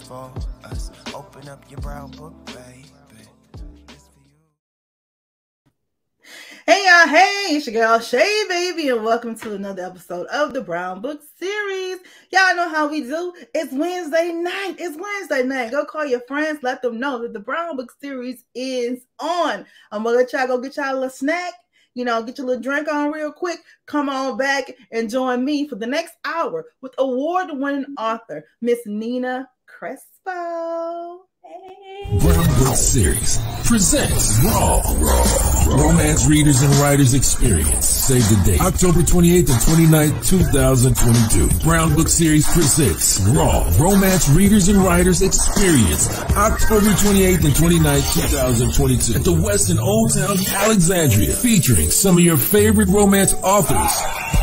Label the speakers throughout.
Speaker 1: for us. Open up your brown book, baby.
Speaker 2: Hey y'all, hey, it's your girl Shay Baby, and welcome to another episode of the Brown Book Series. Y'all know how we do. It's Wednesday night. Go call your friends, let them know that the Brown Book Series is on. I'm gonna let y'all go get y'all a little snack, get your little drink on real quick. Come on back and join me for the next hour with award-winning author Miss Nina Crespo. Hey.
Speaker 3: Brown Book Series presents Raw Romance Readers and Writers Experience. Save the date, October 28th and 29th, 2022. Brown Book Series presents Raw Romance Readers and Writers Experience, October 28th and 29th, 2022 at the Westin Old Town, Alexandria, featuring some of your favorite romance authors: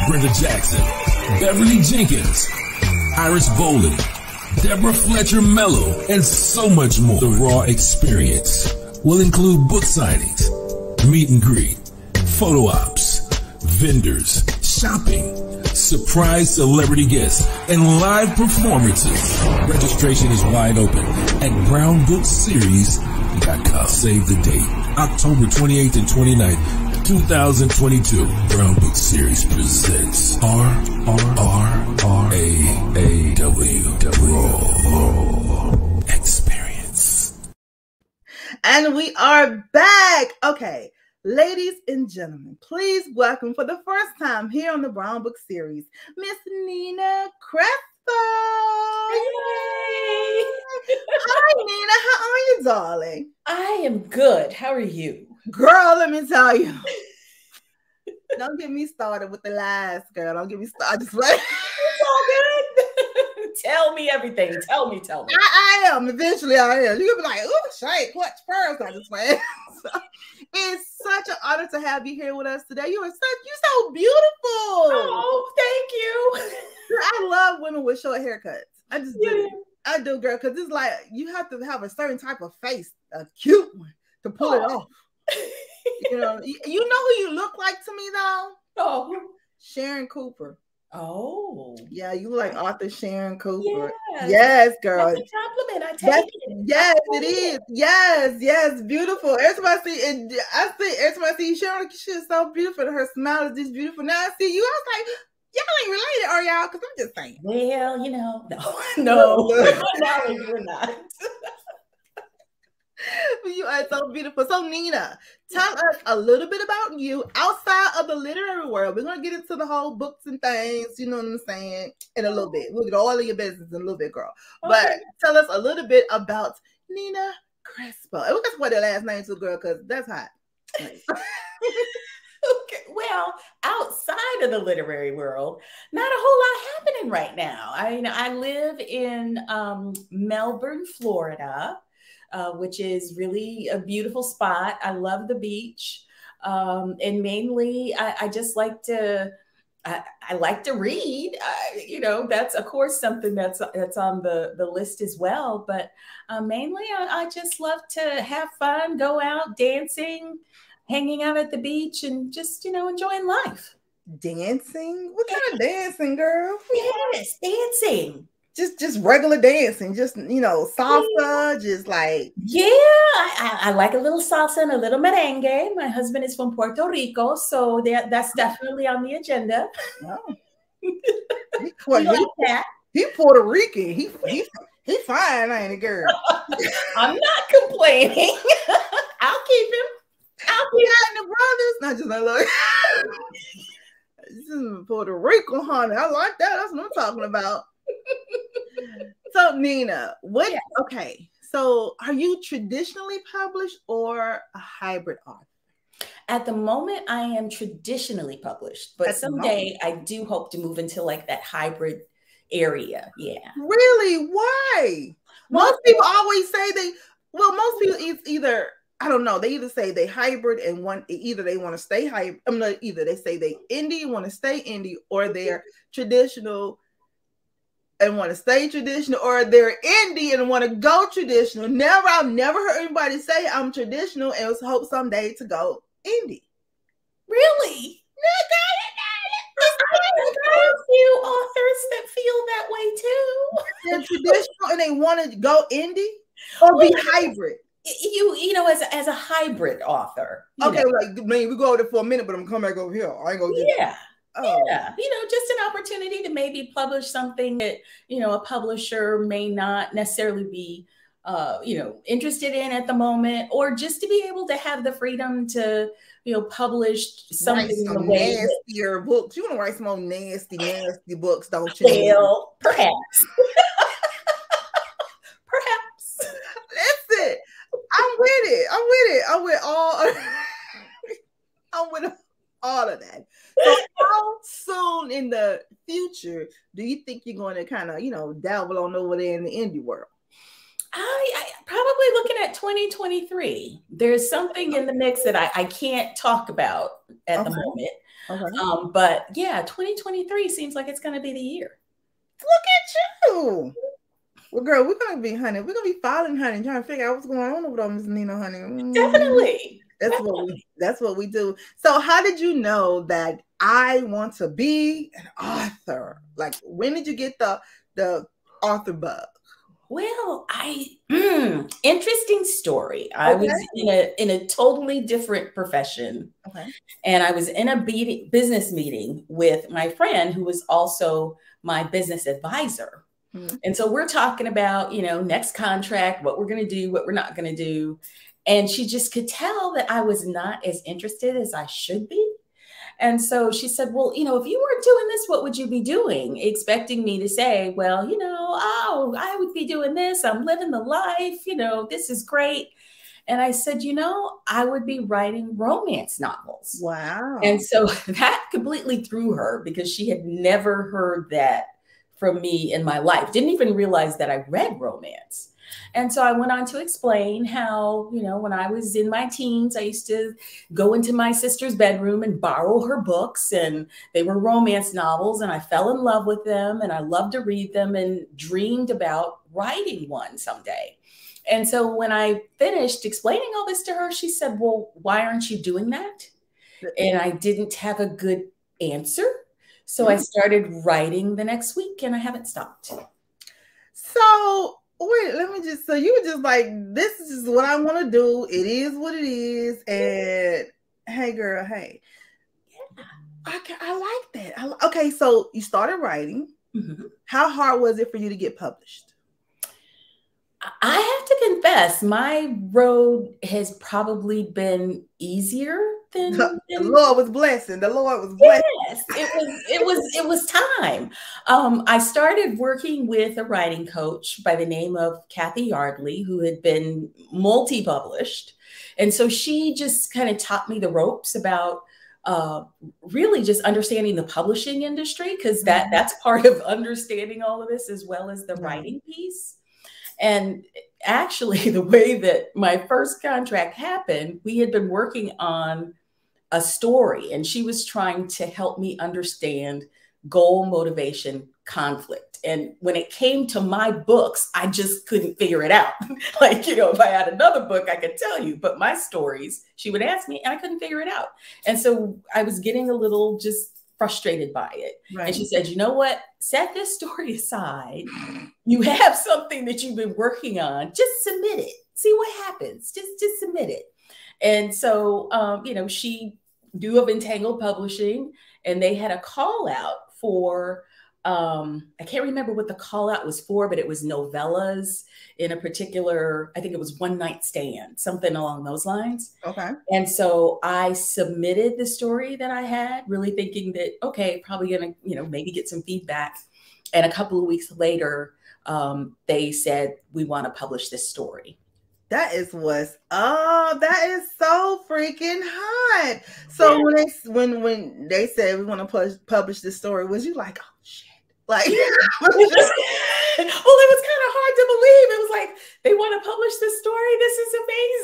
Speaker 3: Brenda Jackson, Beverly Jenkins, Iris Bowling, Deborah Fletcher Mello, and so much more. The Raw Experience will include book signings, meet and greet, photo ops, vendors, shopping, surprise celebrity guests, and live performances. Registration is wide open at brownbookseries.com. Save the date, October 28th and 29th, 2022. Brown Book Series presents Raw Experience.
Speaker 2: And we are back. Okay, ladies and gentlemen, please welcome for the first time here on the Brown Book Series, Miss Nina Crespo.
Speaker 4: Yay!
Speaker 2: Hi, Nina. How are you, darling?
Speaker 4: I am good. How are you?
Speaker 2: Girl, let me tell you. Don't get me started with the lies, girl. Don't get me started. It's
Speaker 4: all good. Tell me everything. Tell me.
Speaker 2: I am. Eventually, I am. You're going to be like, oh, Shay, clutch pearls. I just went. So, it's such an honor to have you here with us today. You're so beautiful.
Speaker 4: Oh, thank you.
Speaker 2: I love women with short haircuts. I just do. I do, girl, because it's like you have to have a certain type of face, a cute one, to pull it off. You know who you look like to me, though?
Speaker 4: Oh,
Speaker 2: Sharon Cooper.
Speaker 4: Oh,
Speaker 2: yeah, you look like author Sharon Cooper.
Speaker 4: Yes,
Speaker 2: yes, girl.
Speaker 4: That's a compliment. I take it.
Speaker 2: Yes, it is. Yes, beautiful. Every time I see Sharon, she's so beautiful. Her smile is just beautiful. Now I see you, I was like, y'all ain't related, are y'all? Because I'm just saying.
Speaker 4: Well, no, we're not.
Speaker 2: You are so beautiful. So, Nina, tell us a little bit about you outside of the literary world. We're going to get into the whole books and things, you know what I'm saying, in a little bit. We'll get all of your business in a little bit, girl. Okay. But tell us a little bit about Nina Crespo. And we'll just put the last name too, girl, because that's hot.
Speaker 4: Okay. Well, outside of the literary world, not a whole lot happening right now. I live in Melbourne, Florida. Which is really a beautiful spot. I love the beach. And mainly I just like to, I like to read, that's of course something that's on the list as well. But mainly I just love to have fun, go out dancing, hanging out at the beach, and just, enjoying life.
Speaker 2: Dancing? What kind of dancing, girl?
Speaker 4: Yes, dancing.
Speaker 2: Just regular dancing, just salsa, just like
Speaker 4: I like a little salsa and a little merengue. My husband is from Puerto Rico, so that's definitely on the agenda.
Speaker 2: Oh. He Puerto Rican. He fine, ain't it, girl?
Speaker 4: I'm not complaining. I'll keep him.
Speaker 2: I'll keep the brothers. Not just look. This is Puerto Rico, honey. I like that. That's what I'm talking about. So, Nina, okay, so are you traditionally published or a hybrid author?
Speaker 4: At the moment, I am traditionally published, but someday I do hope to move into like that hybrid area. Yeah.
Speaker 2: Really? Why? Most people always say most people either, I don't know, they either say they hybrid and either they want to stay hybrid. Either they say they indie, want to stay indie, or they're traditional and want to stay traditional, or they're indie and want to go traditional. I've never heard anybody say I'm traditional and hope someday to go indie.
Speaker 4: Really? few authors that feel that way too.
Speaker 2: They're traditional and they want to go indie or be hybrid.
Speaker 4: You know, as a hybrid author.
Speaker 2: Okay, like man, we go over there for a minute, but I'm coming back over here. I ain't gonna do that.
Speaker 4: Yeah, you know, just an opportunity to maybe publish something that, you know, a publisher may not necessarily be, you know, interested in at the moment, or just to be able to have the freedom to, you know, publish something in the way
Speaker 2: nastier books. You want to write some more nasty books, don't you?
Speaker 4: Well, perhaps. Perhaps.
Speaker 2: Listen, I'm with it. I'm with all. I'm with all of that. So how soon in the future do you think you're going to kind of, you know, dabble on over there in the indie world?
Speaker 4: I probably looking at 2023. There's something in the mix that I can't talk about at the moment. Okay. But yeah, 2023 seems like it's going to be the year.
Speaker 2: Look at you. Well, girl, we're going to be, honey. We're going to be following, honey, trying to figure out what's going on over there, Miss Nina, honey.
Speaker 4: Definitely.
Speaker 2: That's what we do. So how did you know that I want to be an author? Like, when did you get the author bug?
Speaker 4: Well, interesting story. I was in a totally different profession. Okay. And I was in a business meeting with my friend who was also my business advisor. Mm-hmm. And so we're talking about, you know, next contract, what we're going to do, what we're not going to do. And she just could tell that I was not as interested as I should be. And so she said, well, you know, if you weren't doing this, what would you be doing? Expecting me to say, well, you know, oh, I would be doing this. I'm living the life. You know, this is great. And I said, you know, I would be writing romance novels.
Speaker 2: Wow.
Speaker 4: And so that completely threw her, because she had never heard that from me in my life. Didn't even realize that I read romance. And so I went on to explain how, you know, when I was in my teens, I used to go into my sister's bedroom and borrow her books, and they were romance novels, and I fell in love with them, and I loved to read them and dreamed about writing one someday. And so when I finished explaining all this to her, she said, well, why aren't you doing that? And I didn't have a good answer. So I started writing the next week, and I haven't stopped.
Speaker 2: So wait, let me just, so you were just like, this is just what I want to do. It is what it is. And hey, girl, hey. Yeah. I like that. Okay, so you started writing. Mm-hmm. How hard was it for you to get published?
Speaker 4: I have to confess, my road has probably been easier than
Speaker 2: the Lord was blessing. The Lord was blessing.
Speaker 4: Yes, it was time. I started working with a writing coach by the name of Kathy Yardley, who had been multi-published. And so she just kind of taught me the ropes about really just understanding the publishing industry, because that's part of understanding all of this, as well as the writing piece. And actually, the way that my first contract happened, we had been working on a story, and she was trying to help me understand goal, motivation, conflict. And when it came to my books, I just couldn't figure it out. Like, you know, if I had another book, I could tell you, but my stories, she would ask me, and I couldn't figure it out. And so I was getting a little just frustrated by it. Right. And she said, you know what? Set this story aside. You have something that you've been working on. Just submit it. See what happens. Just submit it. And so, you know, she knew of Entangled Publishing, and they had a call out for, I can't remember what the call out was for, but it was novellas in a particular, I think it was One Night Stand, something along those lines.
Speaker 2: Okay.
Speaker 4: And so I submitted the story that I had, really thinking that, okay, probably going to, you know, maybe get some feedback. And a couple of weeks later, they said, we want to publish this story.
Speaker 2: That is what's up. That is so freaking hot. So yeah. when they said we want to publish this story, was you like, oh shit? Like, well, it
Speaker 4: was kind of hard to believe. It was like, they want to publish this story. This is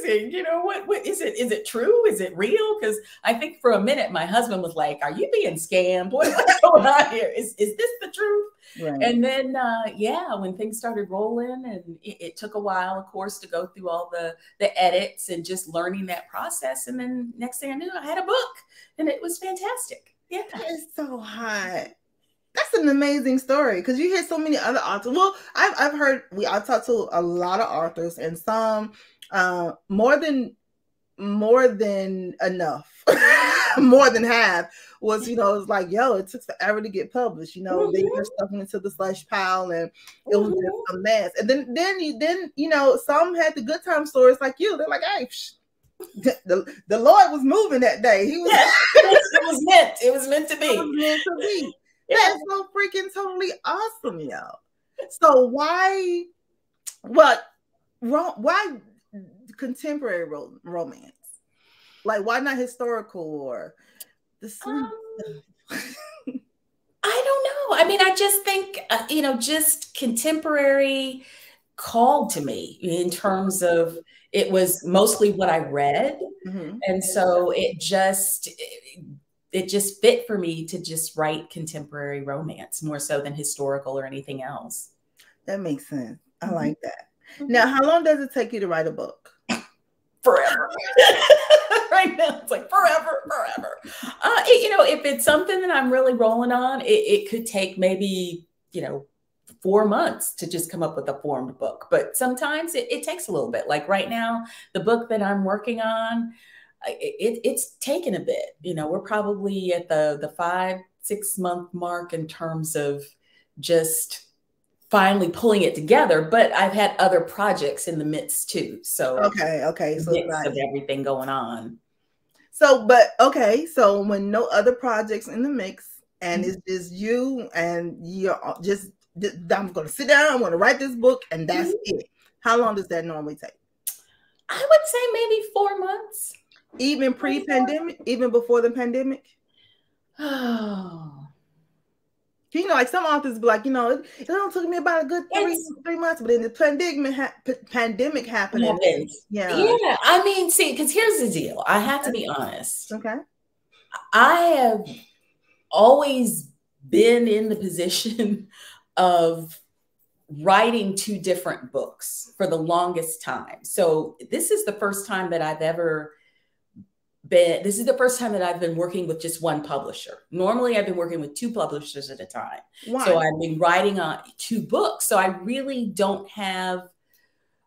Speaker 4: amazing. You know, what is it? Is it true? Is it real? Because I think for a minute, my husband was like, are you being scammed? What's going on here? Is this the truth? Right. And then, yeah, when things started rolling, and it took a while, of course, to go through all the edits and just learning that process. And then next thing I knew, I had a book, and it was fantastic. Yeah.
Speaker 2: That is so hot. That's an amazing story because you hear so many other authors. Well, I've talked to a lot of authors, and some more than enough, more than half was, it's like, yo, it took forever to get published. They were stuffing into the slush pile, and it was just a mess. And then some had the good time stories like you. They're like, hey, the Lord was moving that day. He was.
Speaker 4: It was meant. It was meant to be.
Speaker 2: It was meant to be. That's so freaking totally awesome, yo. So why contemporary romance? Like, why not historical or the sweet stuff?
Speaker 4: I don't know. I mean, I just think, just contemporary called to me in terms of it was mostly what I read. Mm-hmm. And so it just fit for me to just write contemporary romance more so than historical or anything else.
Speaker 2: That makes sense. I like that. Now, how long does it take you to write a book?
Speaker 4: Forever. Right now, it's like forever. If it's something that I'm really rolling on, it could take maybe, 4 months to just come up with a formed book. But sometimes it takes a little bit. Like right now, the book that I'm working on, it's taken a bit. We're probably at the 5-6 month mark in terms of just finally pulling it together. But I've had other projects in the midst too. So
Speaker 2: okay, so
Speaker 4: mix of everything going on.
Speaker 2: So when no other projects in the mix, and it's just you and you're just, I'm going to sit down, I'm going to write this book, and that's it. How long does that normally take?
Speaker 4: I would say maybe 4 months.
Speaker 2: Even pre-pandemic, even before the pandemic?
Speaker 4: Oh.
Speaker 2: Like some authors be like, it only took me about a good 3 months, but then the pandemic happened. Yeah.
Speaker 4: I mean, see, because here's the deal. I have to be honest.
Speaker 2: Okay.
Speaker 4: I have always been in the position of writing 2 different books for the longest time. So this is the first time that I've ever this is the first time that I've been working with just one publisher. Normally I've been working with 2 publishers at a time. Why? So I've been writing on 2 books. So I really don't have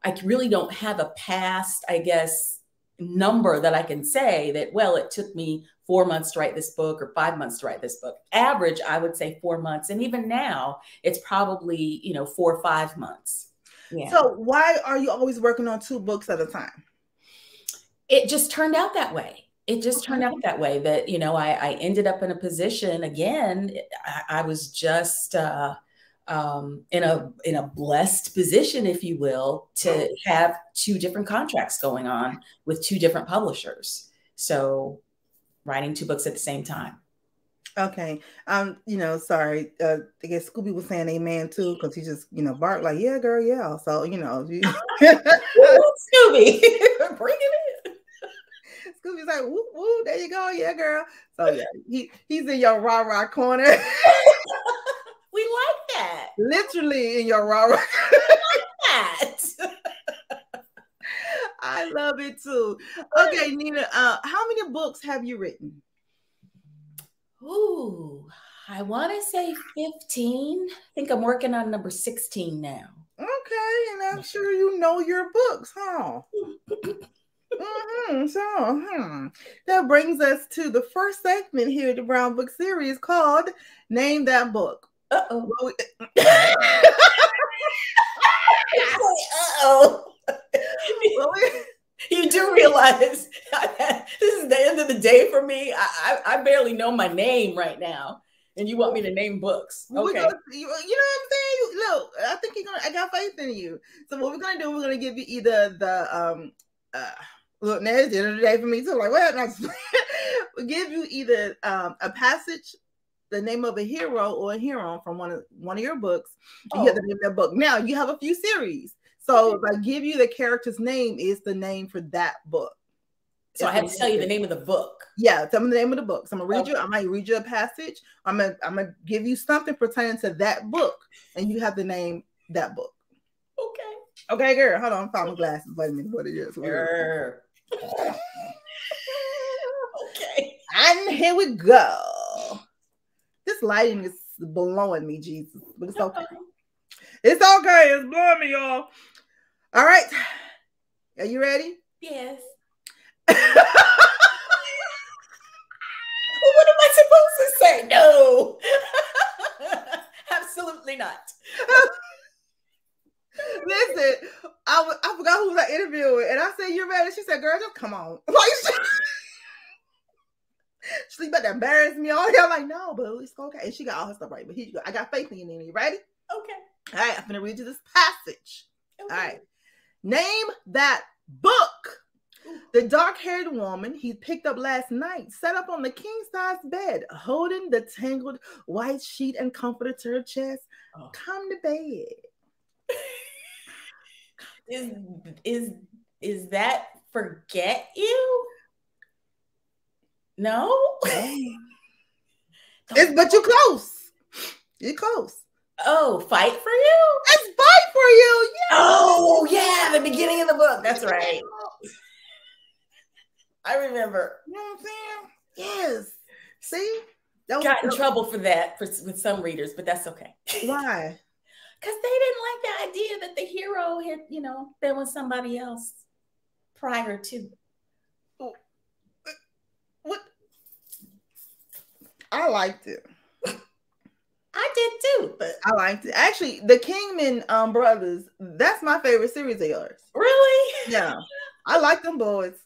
Speaker 4: a past, I guess, number that I can say that, well, it took me 4 months to write this book or 5 months to write this book. Average, I would say 4 months. And even now it's probably, 4 or 5 months. Yeah.
Speaker 2: So why are you always working on 2 books at a time?
Speaker 4: It just turned out that way. That, I ended up in a position again. I was just in a blessed position, if you will, to have 2 different contracts going on with 2 different publishers. So writing 2 books at the same time.
Speaker 2: Okay. Sorry. I guess Scooby was saying amen too, because he just, barked like, yeah, girl, yeah. So, Scooby,
Speaker 4: bring it in.
Speaker 2: Scooby's like, woo, woo, there you go. Yeah, girl. So yeah, he's in your rah-rah corner.
Speaker 4: We like that.
Speaker 2: Literally in your rah-rah.
Speaker 4: We like that.
Speaker 2: I love it too. Okay, Nina, how many books have you written?
Speaker 4: Ooh, I want to say 15. I think I'm working on number 16 now.
Speaker 2: Okay, and I'm sure you know your books, huh? That brings us to the first segment here at the Brown Book Series called Name That Book.
Speaker 4: Uh-oh. You do realize this is the end of the day for me. I barely know my name right now, and you want me to name books. Okay.
Speaker 2: You know what I'm saying? Look, I think I got faith in you. So what we're going to do, we're going to give you either the, look, now it's the end of the day for me too. Like, what? We'll give you either a passage, the name of a hero or a hero from one of your books. You have to name that book. Now, you have a few series. So if I give you the character's name, is the name for that book.
Speaker 4: So I have to tell you the name of the book.
Speaker 2: Yeah, tell me the name of the book. So I'm gonna read you. I might read you a passage. I'm gonna give you something pertaining to that book, and you have to name that book.
Speaker 4: Okay.
Speaker 2: Okay, girl. Hold on. Found my glasses. Wait a minute. What it is? Okay. And here we go. This lighting is blowing me, Jesus. But it's okay. It's okay. It's blowing me, y'all. All right. Are you ready?
Speaker 4: Yes. What am I supposed to say? No. Absolutely not.
Speaker 2: Listen, I forgot who I interviewed with, and I said, "You ready?" She said, "Girl, just come on." Like, she about to embarrass me all here. I'm like, "No, but it's okay." And she got all her stuff right. But here you go. I got faith in you, Nina. You ready?
Speaker 4: Okay.
Speaker 2: All right. I'm gonna read you this passage.
Speaker 4: Okay.
Speaker 2: All right. Name that book. The dark-haired woman he picked up last night sat up on the king-size bed, holding the tangled white sheet and comforter to her chest. Oh. Come to bed.
Speaker 4: Is that Forget You? No.
Speaker 2: But you're close. You're close.
Speaker 4: Oh, Fight for You?
Speaker 2: It's Fight for You.
Speaker 4: Yes. Oh, yeah, the beginning of the book. That's right. I remember.
Speaker 2: You know what I'm saying? Yes. See?
Speaker 4: Got in trouble for that with some readers, but that's okay.
Speaker 2: Why?
Speaker 4: Because they didn't like the idea that the hero had, been with somebody else prior to.
Speaker 2: What? I liked it.
Speaker 4: I did too, but
Speaker 2: I liked it. Actually, the Kingman brothers, that's my favorite series of yours.
Speaker 4: Really?
Speaker 2: Yeah. I like them boys.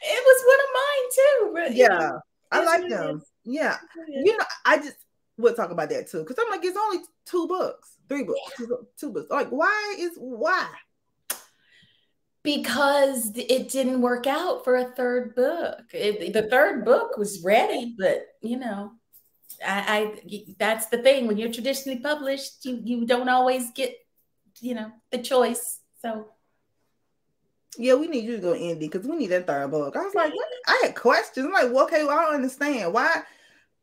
Speaker 4: It was one of mine too. But,
Speaker 2: yeah. I like them. Yeah. We'll talk about that too. Because I'm like, it's only 3 books. Yeah. 2 books. Like, why?
Speaker 4: Because it didn't work out for a 3rd book. The 3rd book was ready, but that's the thing. When you're traditionally published, you don't always get, the choice. So
Speaker 2: yeah, we need you to go indie because we need that 3rd book. I was like, what? I had questions. I'm like, well, okay, well, I don't understand why.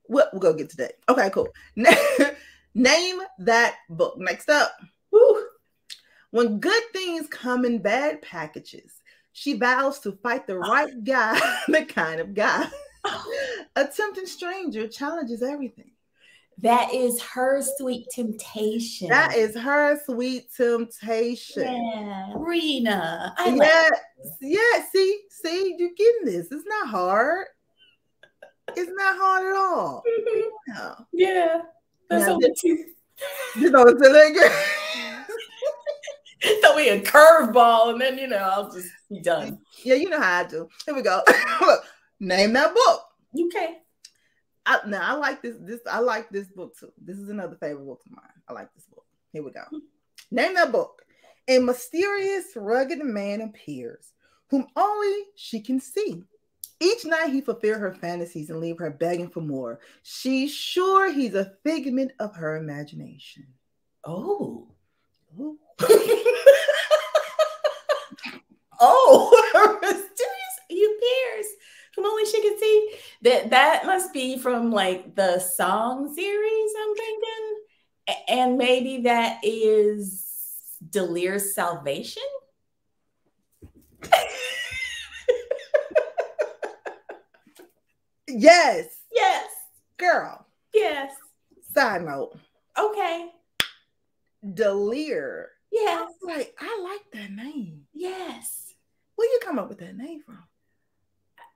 Speaker 2: Well, we'll go get to that. Okay, cool. Name that book. Next up. Woo. When good things come in bad packages, she vows to fight the right guy, the kind of guy. A tempting stranger challenges everything.
Speaker 4: That is Her Sweet Temptation.
Speaker 2: That is Her Sweet Temptation.
Speaker 4: Yeah, Rena.
Speaker 2: Yeah. See, you're getting this. It's not hard. It's not hard at all.
Speaker 4: No. Yeah. That's only 2.
Speaker 2: You know what's in
Speaker 4: Throw me a curveball and then I'll just be done.
Speaker 2: Yeah, you know how I do. Here we go. Name that book.
Speaker 4: Okay.
Speaker 2: I like this. I like this book too. This is another favorite book of mine. I like this book. Here we go. Name that book. A mysterious, rugged man appears, whom only she can see. Each night he fulfills her fantasies and leave her begging for more. She's sure he's a figment of her imagination.
Speaker 4: Oh.
Speaker 2: Ooh.
Speaker 4: Oh, mysterious appears, whom only she can see. That must be from like the song series, I'm thinking. And maybe that is Dalir's Salvation.
Speaker 2: Yes. Girl.
Speaker 4: Yes.
Speaker 2: Side note.
Speaker 4: Okay.
Speaker 2: Dalir.
Speaker 4: Yes.
Speaker 2: I like that name.
Speaker 4: Yes.
Speaker 2: Where you come up with that name from?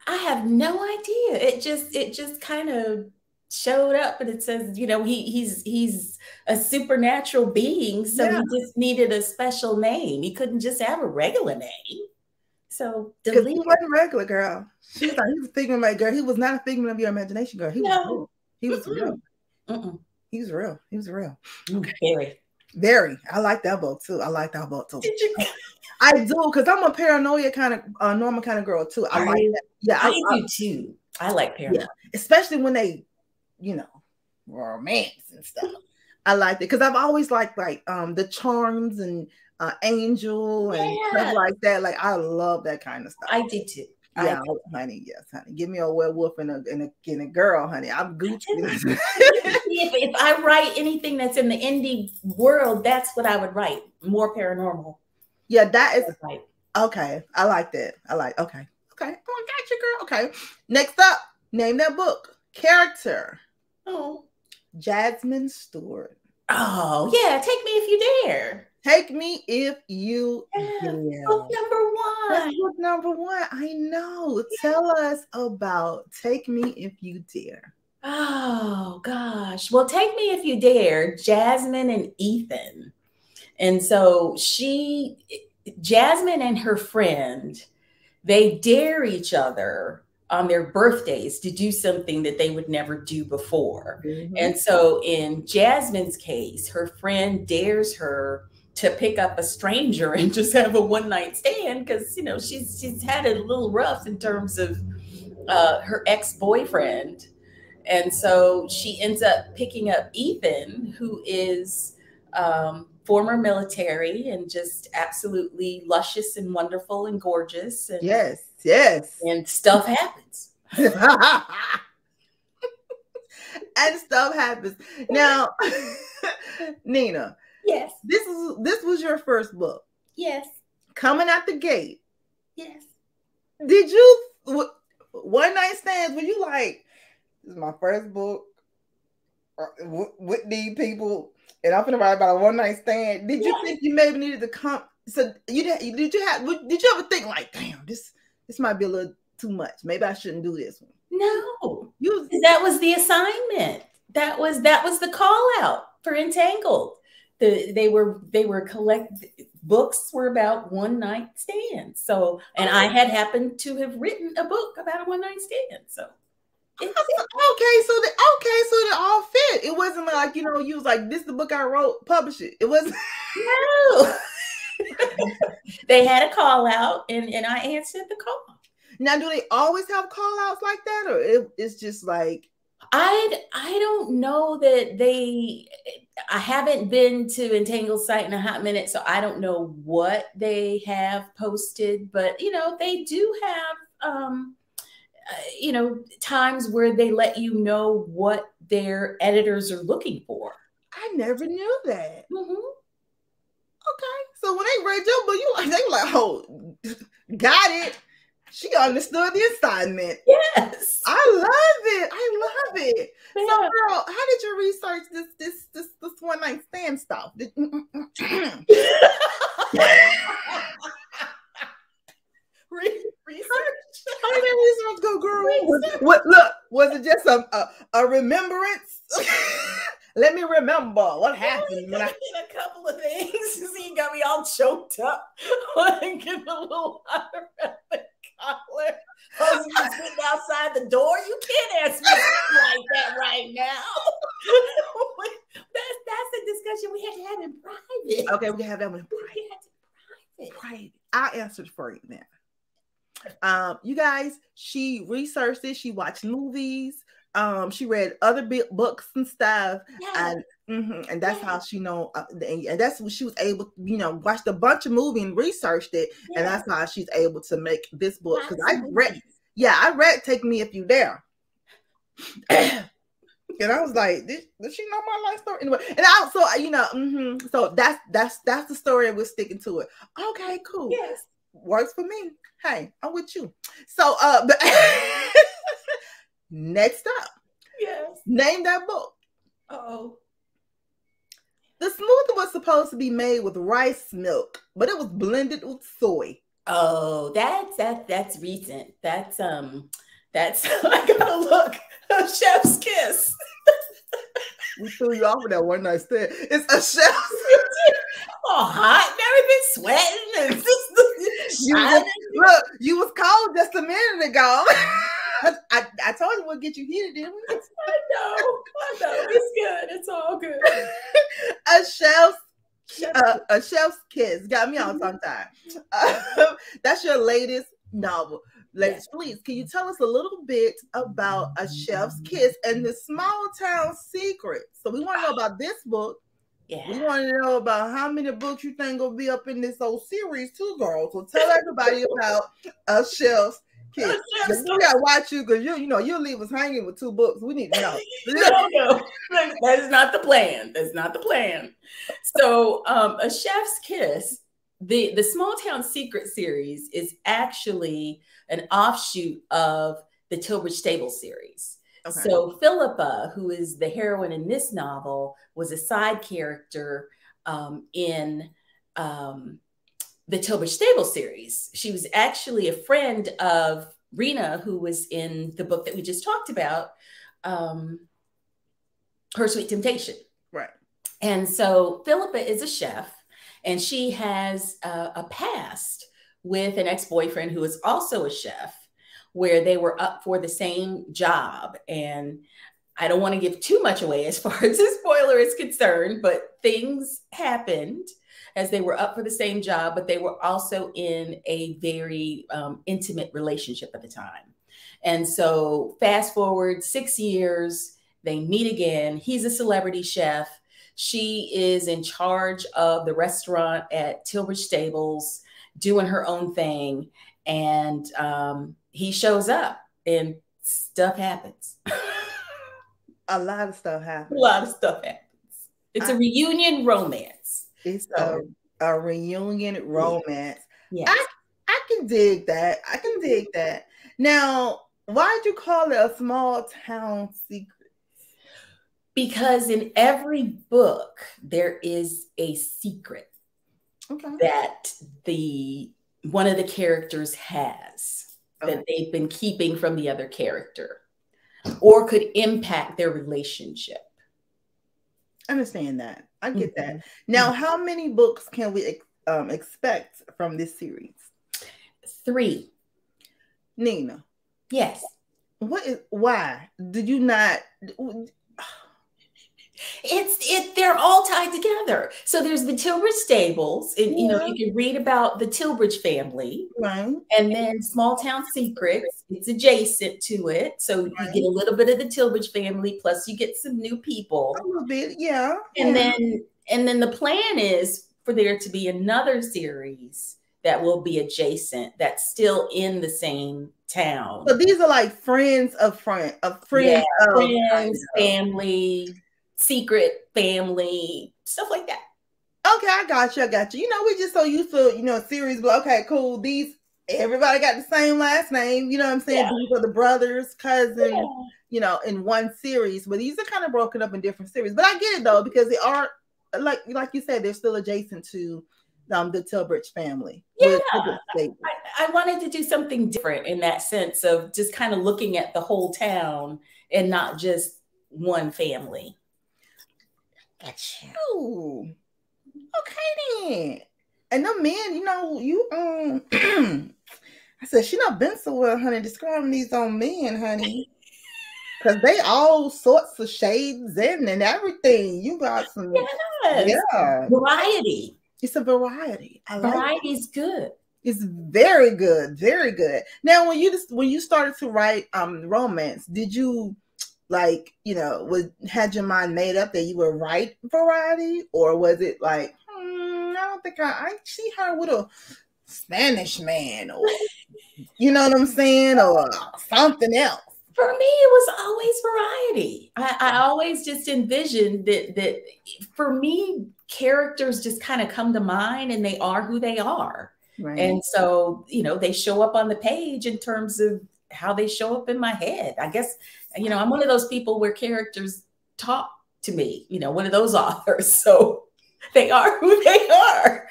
Speaker 4: I have no idea. It just kind of showed up, and it says, he's a supernatural being, so he just needed a special name. He couldn't just have a regular name. So
Speaker 2: Dalir, he wasn't regular, girl. She was like, he was a figment of my girl. He was not a figment of your imagination, girl. He was real. He was real. He was real. He was real.
Speaker 4: Okay.
Speaker 2: Very. I like that book too. Did you? I do, because I'm a paranoia kind of normal kind of girl too. I like that. Yeah,
Speaker 4: I do too. I like paranoia,
Speaker 2: especially when they, romance and stuff. I like it because I've always liked the charms and Angel and stuff like that. Like I love that kind of stuff.
Speaker 4: I did too.
Speaker 2: Yeah, honey. Yes, honey. Give me a werewolf and a girl, honey. I'm Gucci.
Speaker 4: if I write anything that's in the indie world, that's what I would write. More paranormal.
Speaker 2: Yeah, that is
Speaker 4: right.
Speaker 2: Okay. I like that. Okay. Oh, I got you, girl. Okay. Next up, name that book. Character.
Speaker 4: Oh,
Speaker 2: Jasmine Stewart.
Speaker 4: Oh, yeah. Take Me If You Dare.
Speaker 2: Take Me If You
Speaker 4: Yeah,
Speaker 2: Dare.
Speaker 4: book number one.
Speaker 2: That's book number one. I know. Tell us about Take Me If You Dare.
Speaker 4: Oh, gosh. Well, Take Me If You Dare, Jasmine and Ethan. And so Jasmine and her friend, they dare each other on their birthdays to do something that they would never do before.
Speaker 2: Mm-hmm.
Speaker 4: And so in Jasmine's case, her friend dares her to pick up a stranger and just have a one-night stand because, you know, she's had it a little rough in terms of her ex-boyfriend. And so she ends up picking up Ethan, who is former military and just absolutely luscious and wonderful and gorgeous. And,
Speaker 2: yes.
Speaker 4: And stuff happens.
Speaker 2: And stuff happens. Now, Nina.
Speaker 4: Yes.
Speaker 2: This was your first book.
Speaker 4: Yes.
Speaker 2: Coming out the gate.
Speaker 4: Yes.
Speaker 2: Did you one night stands? Were you like, this is my first book with these people, and I'm gonna write about a one night stand? Did you think you maybe needed to come? So did you ever think like, damn, this might be a little too much? Maybe I shouldn't do this one.
Speaker 4: No, that was the assignment. That was the call out for Entangled. They were books were about one night stands. So, and I had happened to have written a book about a one night stand. So,
Speaker 2: so it all fit. It wasn't like, you know, you was like, this is the book I wrote, publish it. It wasn't.
Speaker 4: No. They had a call out, and I answered the call.
Speaker 2: Now, do they always have call outs like that, or it's just like?
Speaker 4: I don't know that I haven't been to Entangled's site in a hot minute, so I don't know what they have posted, but you know, they do have you know, times where they let you know what their editors are looking for.
Speaker 2: I never knew that.
Speaker 4: Mm-hmm.
Speaker 2: Okay, so when they read your book, they were like, oh, got it. She understood the assignment.
Speaker 4: Yes.
Speaker 2: I love it. Yeah. So, girl, how did you research this one night stand stuff? Research. How did that research go, girl? Was it just a remembrance? Let me remember what happened when I
Speaker 4: did a couple of things. See, you got me all choked up. I get a little hot around the collar. Oh, you sitting outside the door? You can't ask me like that right now. That's a discussion we had to have in private.
Speaker 2: Okay, we can have that one in private. I'll answer for you now. You guys, she researched it. She watched movies. She read other books and stuff, and that's how she know, and that's what she was able to, you know, watched a bunch of movies and researched it, and that's how she's able to make this book. Because I read Take Me If You Dare, and I was like, does she know my life story anyway? And also, you know, so that's the story, and we're sticking to it. Okay, cool.
Speaker 4: Yes,
Speaker 2: works for me. Hey, I'm with you. So, next up,
Speaker 4: yes,
Speaker 2: name that book.
Speaker 4: Uh-oh.
Speaker 2: The smoothie was supposed to be made with rice milk, but it was blended with soy.
Speaker 4: Oh, that's recent. That's I gotta look. A Chef's Kiss.
Speaker 2: We threw you off with that one night stand. It's a Chef's
Speaker 4: Kiss. Oh, hot and everything, sweating.
Speaker 2: Look, you was cold just a minute ago. I told you we'll get you heated, didn't we?
Speaker 4: I know. It's good. It's all good.
Speaker 2: A chef's kiss. Got me all tongue-tied. That's your latest novel. Please, can you tell us a little bit about A Chef's Kiss and the small town secret? So we want to know about this book. Yeah. We want to know about how many books you think will be up in this whole series too, girl. So tell everybody about A Chef's Kiss. We gotta watch you because you'll leave us hanging with 2 books. We need to know.
Speaker 4: No. That is not the plan. That's not the plan. So A Chef's Kiss, the Small Town Secret series is actually an offshoot of the Tillbridge Stable series.
Speaker 2: Okay.
Speaker 4: So Philippa, who is the heroine in this novel, was a side character in the Tillbridge Stable series. She was actually a friend of Rena, who was in the book that we just talked about, Her Sweet Temptation.
Speaker 2: Right.
Speaker 4: And so Philippa is a chef, and she has a past with an ex-boyfriend who is also a chef, where they were up for the same job. And I don't want to give too much away as far as the spoiler is concerned, but things happened as they were up for the same job, but they were also in a very intimate relationship at the time. And so fast forward 6 years, they meet again. He's a celebrity chef. She is in charge of the restaurant at Tillbridge Stables, doing her own thing. And he shows up and stuff happens.
Speaker 2: A lot of stuff happens.
Speaker 4: A lot of stuff happens. It's a reunion romance.
Speaker 2: It's a reunion romance.
Speaker 4: Yes.
Speaker 2: I can dig that. I can dig that. Now, why'd you call it a small town secret?
Speaker 4: Because in every book, there is a secret that one of the characters has that they've been keeping from the other character, or could impact their relationship.
Speaker 2: I understand that. I get that. Now, how many books can we expect from this series?
Speaker 4: 3.
Speaker 2: Nina.
Speaker 4: Yes.
Speaker 2: Why did you not?
Speaker 4: They're all tied together. So there's the Tillbridge Stables, and you can read about the Tillbridge family,
Speaker 2: right? And
Speaker 4: then Small Town Secrets, it's adjacent to it. So you get a little bit of the Tillbridge family, plus you get some new people.
Speaker 2: A little bit, yeah.
Speaker 4: And then the plan is for there to be another series that will be adjacent, that's still in the same town.
Speaker 2: So these are like friends of friends,
Speaker 4: friends, family, secret family, stuff like that.
Speaker 2: Okay, I got you. We just so used to, series, but okay, cool. Everybody got the same last name, you know what I'm saying? Yeah. These are the brothers, cousins, in one series, but these are kind of broken up in different series. But I get it though, because they are, like you said, they're still adjacent to the Tillbridge family.
Speaker 4: Yeah, I wanted to do something different in that sense of just kind of looking at the whole town and not just one family.
Speaker 2: Got you. Okay then. And the men, I said she not been so well, honey, describing these men, honey. Because they all sorts of shades in and everything. You got some
Speaker 4: variety.
Speaker 2: It's a variety.
Speaker 4: Variety is good.
Speaker 2: It's very good, very good. Now, when you started to write romance, did you had your mind made up that you would write variety, or was it like, I don't think I see her with a Spanish man, or you know what I'm saying, or something else?
Speaker 4: For me, it was always variety. I always just envisioned that for me, characters just kind of come to mind and they are who they are. Right. And so, they show up on the page in terms of how they show up in my head. I guess, I'm one of those people where characters talk to me, one of those authors. So they are who they are.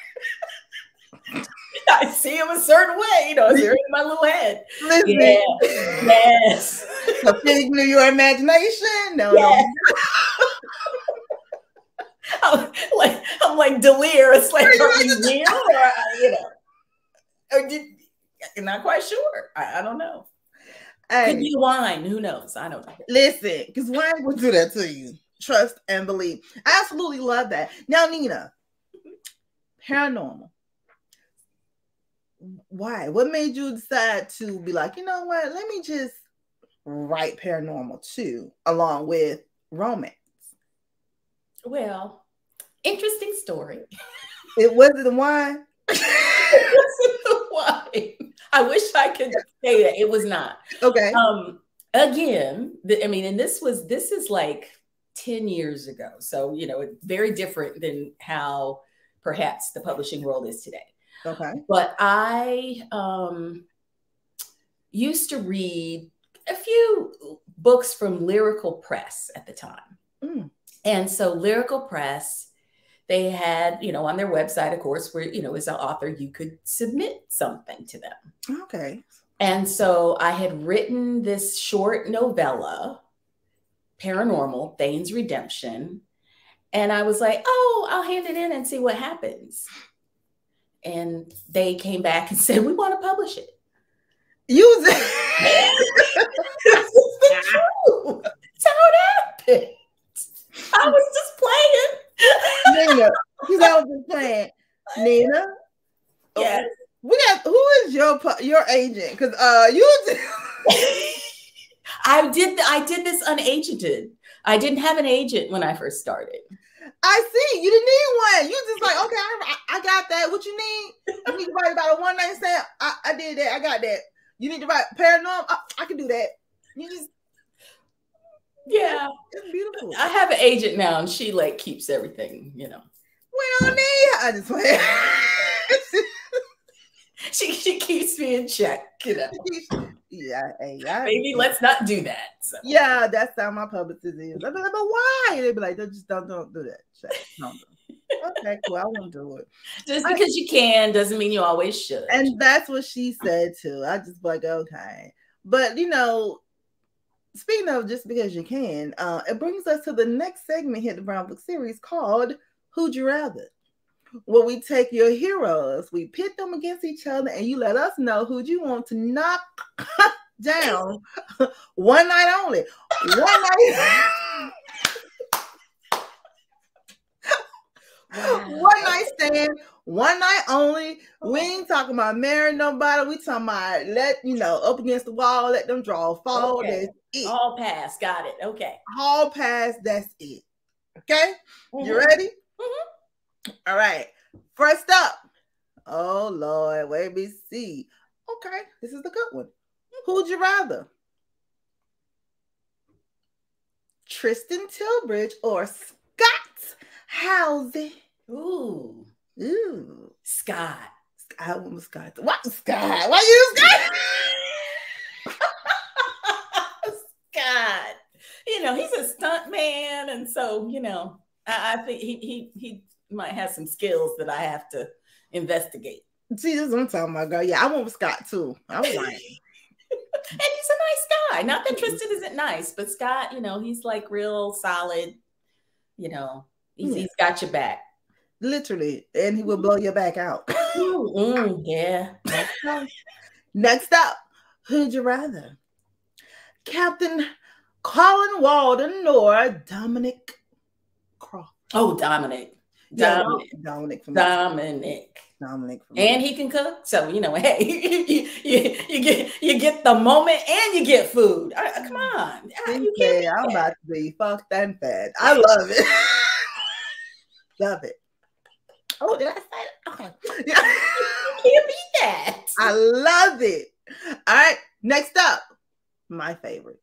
Speaker 4: I see them a certain way, they're in my little head.
Speaker 2: Listen.
Speaker 4: Yeah. Yes.
Speaker 2: A figment of your imagination? No.
Speaker 4: Yes. I'm like Dalir. It's like, are you real? I'm not quite sure. I don't know. Hey. Could be wine. Who knows? I don't know.
Speaker 2: Listen, because wine will do that to you. Trust and believe. I absolutely love that. Now, Nina, paranormal. Why? What made you decide to be like, you know what? Let me just write paranormal too, along with romance.
Speaker 4: Well, interesting story.
Speaker 2: It wasn't the wine.
Speaker 4: It wasn't the wine. I wish I could say that. It was not.
Speaker 2: Okay.
Speaker 4: Again, and this is like 10 years ago. So, it's very different than how perhaps the publishing world is today.
Speaker 2: Okay.
Speaker 4: But I used to read a few books from Lyrical Press at the time.
Speaker 2: Mm.
Speaker 4: And so Lyrical Press, they had, you know, on their website, of course, where, you know, as an author, you could submit something to them.
Speaker 2: Okay.
Speaker 4: And so I had written this short novella, Paranormal, Thane's Redemption. And I was like, oh, I'll hand it in and see what happens. And they came back and said, we want to publish it.
Speaker 2: Use it.
Speaker 4: This is the truth. That's how it happened. I was just playing.
Speaker 2: Nina, because I was just playing. Nina?
Speaker 4: Yes.
Speaker 2: Who is your agent? Because you
Speaker 4: I did this unagented. I didn't have an agent when I first started.
Speaker 2: I see. You didn't need one. You just like, okay, I got that. What you need? You need to write about a one night stand. I did that. I got that. You need to write paranormal. I can do that. You just,
Speaker 4: yeah,
Speaker 2: it's beautiful.
Speaker 4: I have an agent now, and she like keeps everything. You know,
Speaker 2: we don't need. I just went.
Speaker 4: she keeps me in check. You know.
Speaker 2: Yeah,
Speaker 4: maybe let's not do that. So.
Speaker 2: Yeah, that's how my publicist is. I'd be like, but why? They'd be like, just don't do that. Don't do. Okay, cool. I won't do it.
Speaker 4: Just because you can doesn't mean you always should.
Speaker 2: And that's what she said too. I just like, okay. But you know, speaking of just because you can, it brings us to the next segment here at the Brown Book series called Who'd You Rather? Where we take your heroes, we pit them against each other, and you let us know who you want to knock down one night only. One night. One night stand, one night only. We ain't talking about marrying nobody. We talking about up against the wall, let them draw a fall.
Speaker 4: Okay.
Speaker 2: That's it.
Speaker 4: Hall pass. Got it. Okay.
Speaker 2: Hall pass. That's it. Okay.
Speaker 4: Mm-hmm.
Speaker 2: You ready?
Speaker 4: Mm-hmm.
Speaker 2: All right. First up. Oh Lord, wait, me see. Okay, this is the good one. Who'd you rather? Tristan Tillbridge or Scott Halsey?
Speaker 4: Ooh. Scott.
Speaker 2: I want Scott. What Scott? Why you Scott?
Speaker 4: Scott. You know, he's a stunt man, and so I think he might have some skills that I have to investigate.
Speaker 2: See, this is what I'm talking about, girl. Yeah, I want Scott too. I want him.
Speaker 4: And he's a nice guy. Not that Tristan isn't nice, but Scott, he's like real solid. He's got your back.
Speaker 2: Literally. And he will blow your back out.
Speaker 4: Yeah.
Speaker 2: Next up, who'd you rather? Captain Colin Walden or Dominic Crawford?
Speaker 4: Oh, Dominic.
Speaker 2: Yeah,
Speaker 4: Dominic.
Speaker 2: Dominic.
Speaker 4: And he can cook. So, hey, you get the moment and you get food. Come on.
Speaker 2: I'm about to be fucked and fed. I love it. Love it. Oh, did I say it? Okay. Yeah.
Speaker 4: You can't beat that.
Speaker 2: I love it. All right. Next up, my favorite.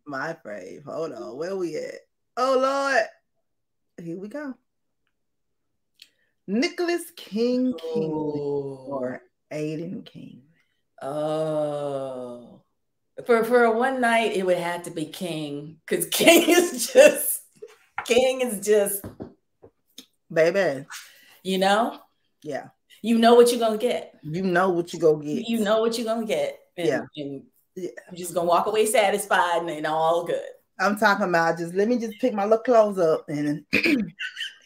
Speaker 2: My fave. Hold on. Where we at? Oh, Lord. Here we go. Nicholas King or Aiden King.
Speaker 4: Oh. For a one night, it would have to be King. Because King is just
Speaker 2: baby.
Speaker 4: Yeah. You know what you're gonna get.
Speaker 2: You know what you're gonna get.
Speaker 4: You know what you're gonna get. And you're just gonna walk away satisfied and all good.
Speaker 2: I'm talking about let me pick my little clothes up and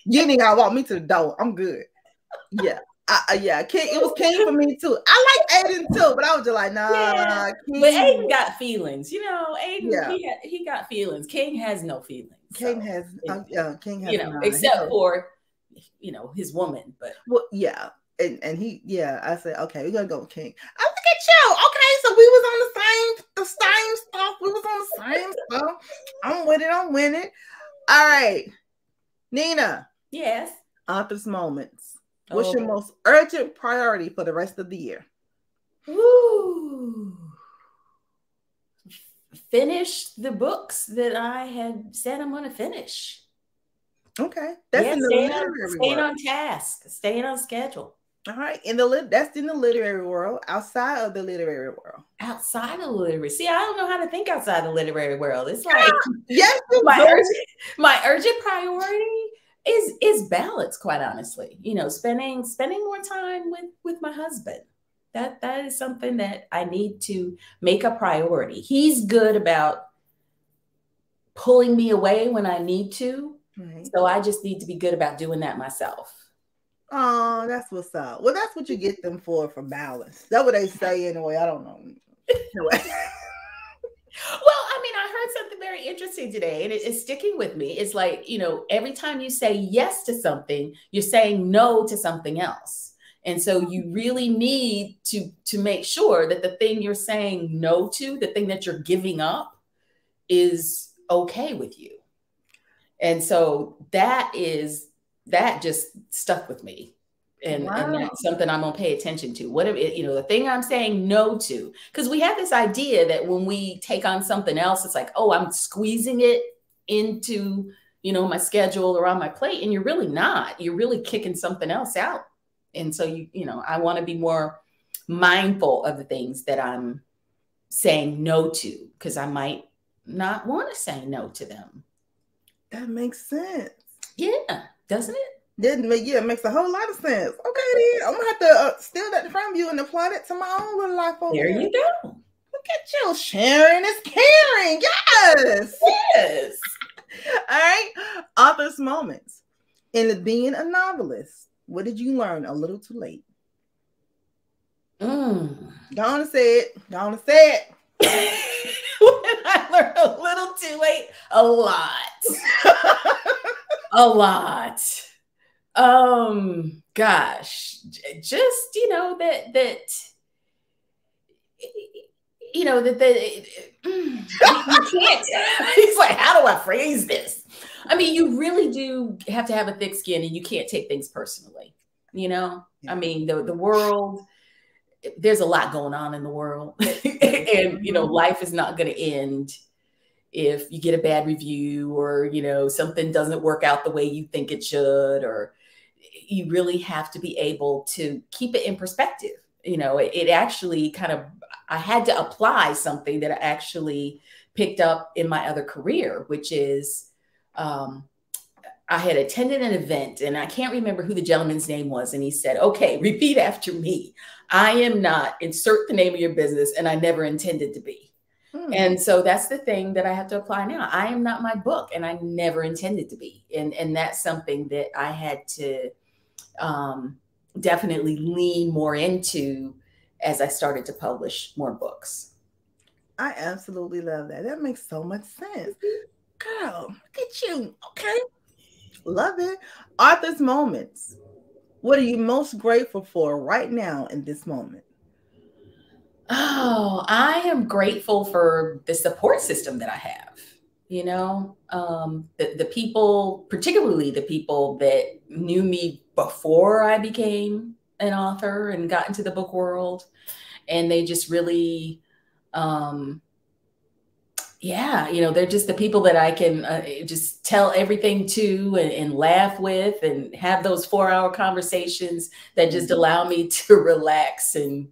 Speaker 2: you ain't gotta walk me to the door. I'm good. Yeah. King, it was King for me too. I like Aiden too, but I was just like, nah.
Speaker 4: Yeah. But Aiden got feelings. Aiden, he got feelings. King has no feelings.
Speaker 2: King has
Speaker 4: except for his woman. But
Speaker 2: and he I said, okay, we're gonna go with King. I look at you. Okay, so we was on the same stuff. We was on the same stuff. I'm with it. All right. Nina.
Speaker 4: Yes.
Speaker 2: Author's moments. What's your most urgent priority for the rest of the year?
Speaker 4: Ooh. Finish the books that I had said I'm going to finish.
Speaker 2: Okay. That's
Speaker 4: staying on task, staying on schedule.
Speaker 2: All right. That's in the literary world. Outside of the literary world.
Speaker 4: Outside of the literary. See, I don't know how to think outside the literary world. It's like
Speaker 2: yes,
Speaker 4: my urgent priority is balance, quite honestly. You know, spending more time with my husband. That is something that I need to make a priority. He's good about pulling me away when I need to. Right. So I just need to be good about doing that myself.
Speaker 2: Oh, that's what's up. Well, that's what you get them for balance. That's what they say anyway. I don't know. Anyway.
Speaker 4: Well, I mean, I heard something very interesting today, and it's sticking with me. It's like, you know, every time you say yes to something, you're saying no to something else. And so you really need to make sure that the thing you're saying no to, the thing that you're giving up, is okay with you. And so that just stuck with me. And, wow. And that's something I'm going to pay attention to. What if it, you know, the thing I'm saying no to, because we have this idea that when we take on something else, it's like, oh, I'm squeezing it into, you know, my schedule or on my plate. And you're really not. You're really kicking something else out. And so, you know, I want to be more mindful of the things that I'm saying no to, because I might not want to say no to them.
Speaker 2: That makes sense.
Speaker 4: Yeah, doesn't it?
Speaker 2: Yeah, it makes a whole lot of sense. Okay, then I'm gonna have to steal that from you and apply that to my own little life over
Speaker 4: there. You go.
Speaker 2: Look at you, sharing is caring. Yes,
Speaker 4: yes.
Speaker 2: All right, author's moments. In being a novelist, what did you learn a little too late? Go on and say it. Go on and say it.
Speaker 4: When I learned a little too late, a lot. A lot. Gosh, just, you know, that you can't, it's like, how do I phrase this? I mean, you really do have to have a thick skin, and you can't take things personally, you know? I mean, the world, there's a lot going on in the world, and, you know, life is not going to end if you get a bad review, or, you know, something doesn't work out the way you think it should, or you really have to be able to keep it in perspective. You know, it actually kind of, I had to apply something that I actually picked up in my other career, which is, I had attended an event, and I can't remember who the gentleman's name was. And he said, okay, repeat after me. I am not, insert the name of your business, and I never intended to be. And so that's the thing that I have to apply now. I am not my book, and I never intended to be. And that's something that I had to definitely lean more into as I started to publish more books.
Speaker 2: I absolutely love that. That makes so much sense. Girl, look at you. Okay. Love it. Author's moments. What are you most grateful for right now in this moment?
Speaker 4: Oh, I am grateful for the support system that I have. You know, the people, particularly the people that knew me before I became an author and got into the book world. And they just really, yeah, you know, they're just the people that I can just tell everything to and laugh with, and have those 4-hour conversations that just allow me to relax and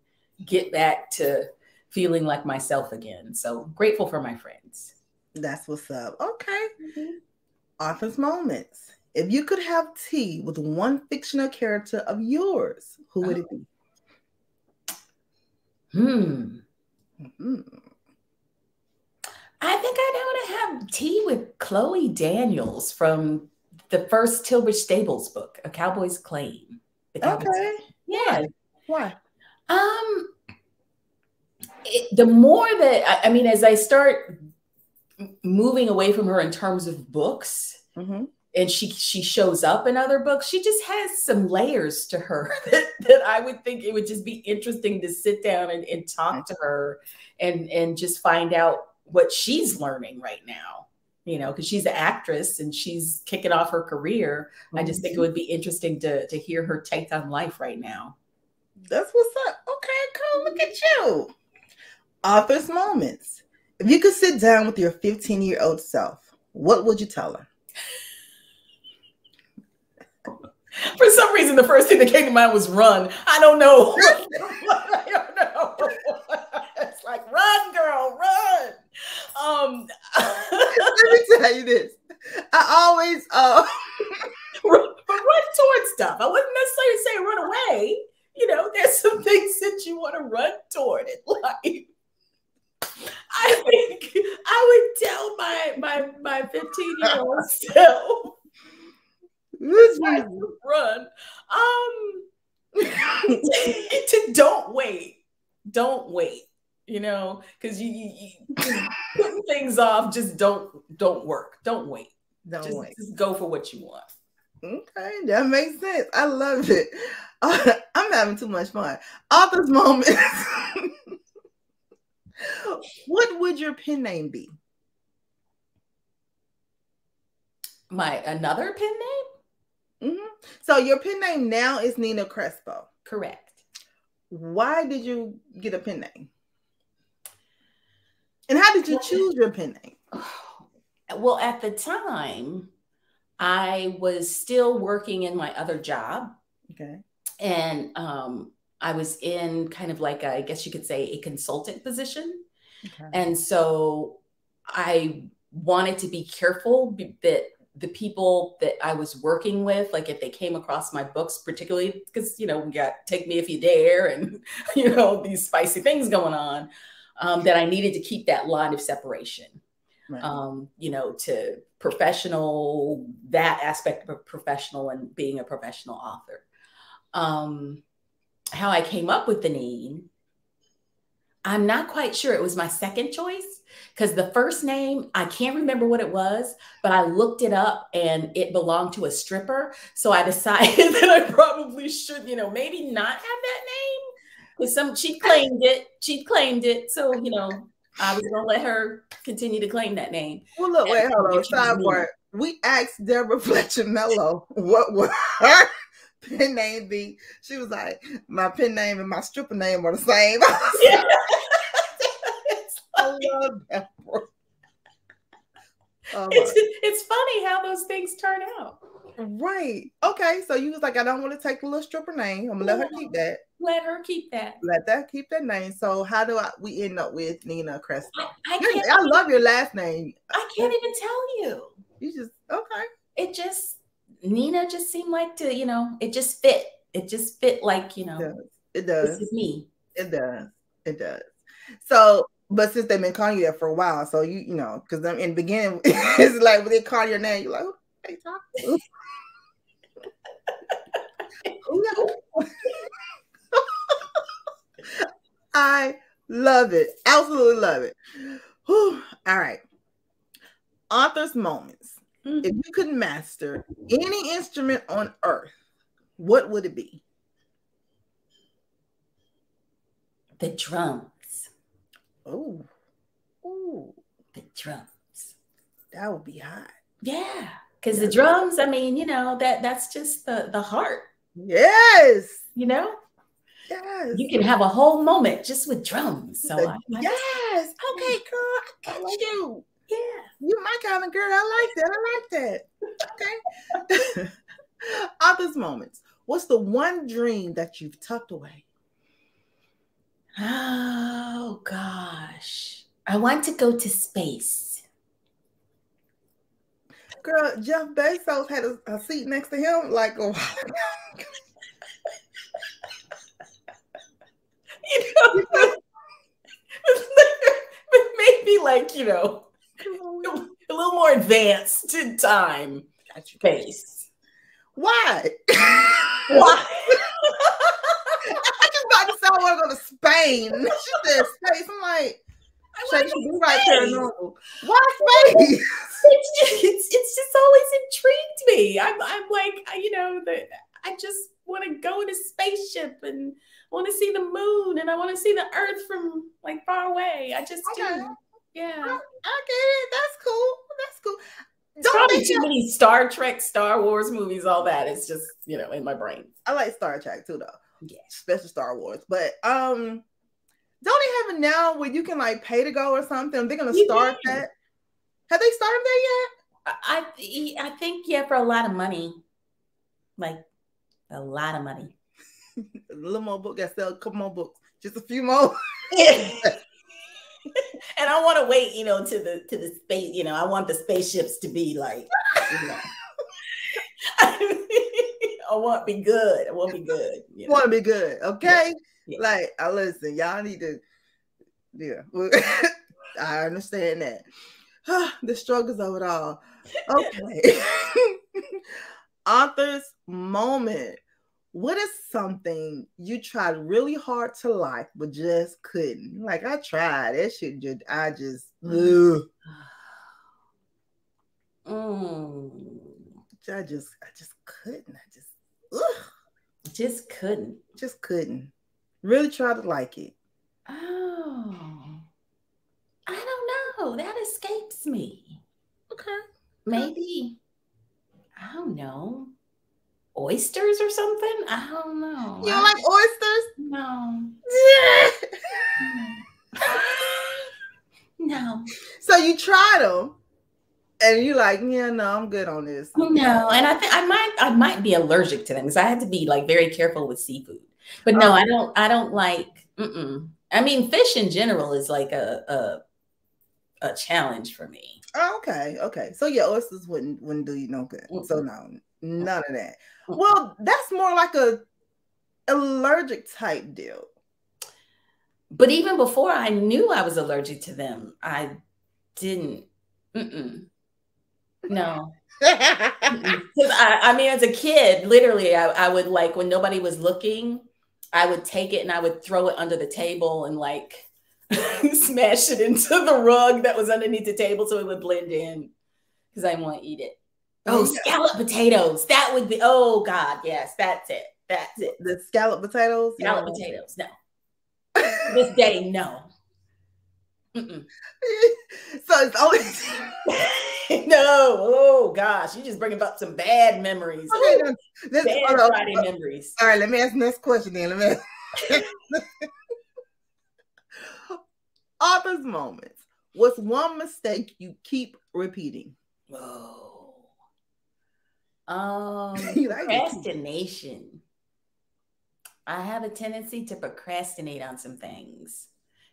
Speaker 4: get back to feeling like myself again. So grateful for my friends.
Speaker 2: That's what's up. Okay. Author's moments. If you could have tea with one fictional character of yours, who would it be?
Speaker 4: I think I want to have tea with Chloe Daniels from the first Tillbridge Stables book, A Cowboy's Claim.
Speaker 2: Okay.
Speaker 4: Yeah.
Speaker 2: Why?
Speaker 4: The more that, I mean, as I start moving away from her in terms of books, and she shows up in other books, she just has some layers to her that I would think it would just be interesting to sit down and talk to her and just find out what she's learning right now, you know, because she's an actress and she's kicking off her career. I just think it would be interesting to hear her take on life right now.
Speaker 2: That's what's up. Okay, cool. Look at you. Author's moments. If you could sit down with your 15-year-old self, what would you tell her?
Speaker 4: For some reason, the first thing that came to mind was run. I don't know. I don't know. It's like, run, girl, run.
Speaker 2: Let me tell you this. I always
Speaker 4: but run towards stuff. I wouldn't necessarily say run away. You know, there's some things that you want to run toward in life. I think I would tell my 15-year-old self to run. To don't wait. You know, because you putting things off just don't work. Don't wait. Just go for what you want.
Speaker 2: Okay, that makes sense. I love it. I'm having too much fun. Author's moment. What would your pen name be?
Speaker 4: Another pen name?
Speaker 2: Mm-hmm. So your pen name now is Nina Crespo.
Speaker 4: Correct.
Speaker 2: Why did you get a pen name? And how did you choose your pen name?
Speaker 4: Well, at the time, I was still working in my other job.
Speaker 2: Okay.
Speaker 4: And I was in kind of like, I guess you could say, a consultant position. Okay. And so I wanted to be careful that the people that I was working with, like if they came across my books, particularly because, you know, we got Take Me If You Dare and, you know, these spicy things going on, that I needed to keep that line of separation, right. You know, to professional, that aspect of a professional and being a professional author. How I came up with the name, I'm not quite sure. It was my second choice because the first name, I can't remember what it was, but I looked it up and it belonged to a stripper. So I decided that I probably should, you know, maybe not have that name. Because she claimed it. So, you know, I was going to let her continue to claim that name.
Speaker 2: Well, look, wait, hold on. Sidebar. We asked Deborah Fletcher Mello what would her pen name be. She was like, my pen name and my stripper name are the same.
Speaker 4: Yeah.
Speaker 2: I love that.
Speaker 4: It's funny how those things turn out.
Speaker 2: Right. Okay. So you was like, I don't want to take the little stripper name. I'm going to let her keep that.
Speaker 4: Let her keep that.
Speaker 2: Let that keep that name. So how do we end up with Nina Crespo? I love your last name.
Speaker 4: I can't even tell you.
Speaker 2: You just, okay.
Speaker 4: Nina just seemed like to, you know, it just fit. It just fit like, you know.
Speaker 2: It does.
Speaker 4: This is me.
Speaker 2: It does. It does. So, but since they've been calling you that for a while, so you know, because in the beginning, it's like when they call your name, you're like, who they talking to? I love it. Absolutely love it. Whew. All right. Author's moments. Mm-hmm. If you could master any instrument on earth, what would it be?
Speaker 4: The drums.
Speaker 2: Oh.
Speaker 4: The drums.
Speaker 2: That would be hot.
Speaker 4: Yeah. Because the drums, I mean, you know, that's just the heart.
Speaker 2: Yes.
Speaker 4: You know?
Speaker 2: Yes.
Speaker 4: You can have a whole moment just with drums. So
Speaker 2: yes. Okay, girl. I got you. Yeah. You my kind of girl. I like that. Okay. Author's moments. What's the one dream that you've tucked away?
Speaker 4: Oh, gosh. I want to go to space.
Speaker 2: Girl, Jeff Bezos had a seat next to him like a while ago.
Speaker 4: You know, maybe like, you know, a little more advanced in time space.
Speaker 2: Why?
Speaker 4: Why?
Speaker 2: I just about to say I want to go to Spain. She said space. I'm like, Shay, you be right paranormal. Why space?
Speaker 4: It's just always intrigued me. I'm like, you know, I just want to go in a spaceship and want to see the moon and I want to see the earth from like far away. I just do. Yeah.
Speaker 2: I get it. That's cool. That's cool.
Speaker 4: Don't probably too many Star Trek, Star Wars movies, all that. It's just, you know, in my brain.
Speaker 2: I like Star Trek too, though.
Speaker 4: Yeah.
Speaker 2: Especially Star Wars. But don't they have it now where you can like pay to go or something? They're gonna start that. Have they started that yet?
Speaker 4: I think, yeah, for a lot of money. Like A lot of money.
Speaker 2: A little more book. I sell a couple more books. Just a few more.
Speaker 4: And I want to wait, to the space, I want the spaceships to be like, I want to be good. I want to be good.
Speaker 2: Want to be good. Okay.
Speaker 4: Yeah.
Speaker 2: Like, listen, y'all need to, yeah. I understand that. The struggles of it all. Okay. Author's moment. What is something you tried really hard to like, but just couldn't? Like, I tried. That shit just, I just couldn't. Just couldn't. Really tried to like it.
Speaker 4: Oh, I don't know. That escapes me.
Speaker 2: Okay.
Speaker 4: Maybe, I don't know, oysters or something? I don't know.
Speaker 2: You don't like oysters?
Speaker 4: No. No.
Speaker 2: So you tried them, and you're like, yeah, no, I'm good on this.
Speaker 4: No, and I think I might be allergic to them because I had to be like very careful with seafood. But no, I don't like. I mean, fish in general is like a challenge for me.
Speaker 2: Oh, okay. So yeah, oysters wouldn't do you no good. So no, none of that. Well, that's more like a allergic type deal.
Speaker 4: But even before I knew I was allergic to them, I didn't. No. I mean, as a kid, literally, I would like when nobody was looking, I would take it and I would throw it under the table and like smash it into the rug that was underneath the table so it would blend in because I didn't want to eat it. Oh, scalloped potatoes. That would be, oh God, yes, that's it.
Speaker 2: The scalloped potatoes?
Speaker 4: Scalloped potatoes, no. This day, no.
Speaker 2: So it's always
Speaker 4: no. Oh gosh, you just bringing up some bad memories.
Speaker 2: Okay,
Speaker 4: bad Friday memories.
Speaker 2: All right, let me ask the next question then. Author's moments. What's one mistake you keep repeating?
Speaker 4: Oh. Procrastination. I have a tendency to procrastinate on some things,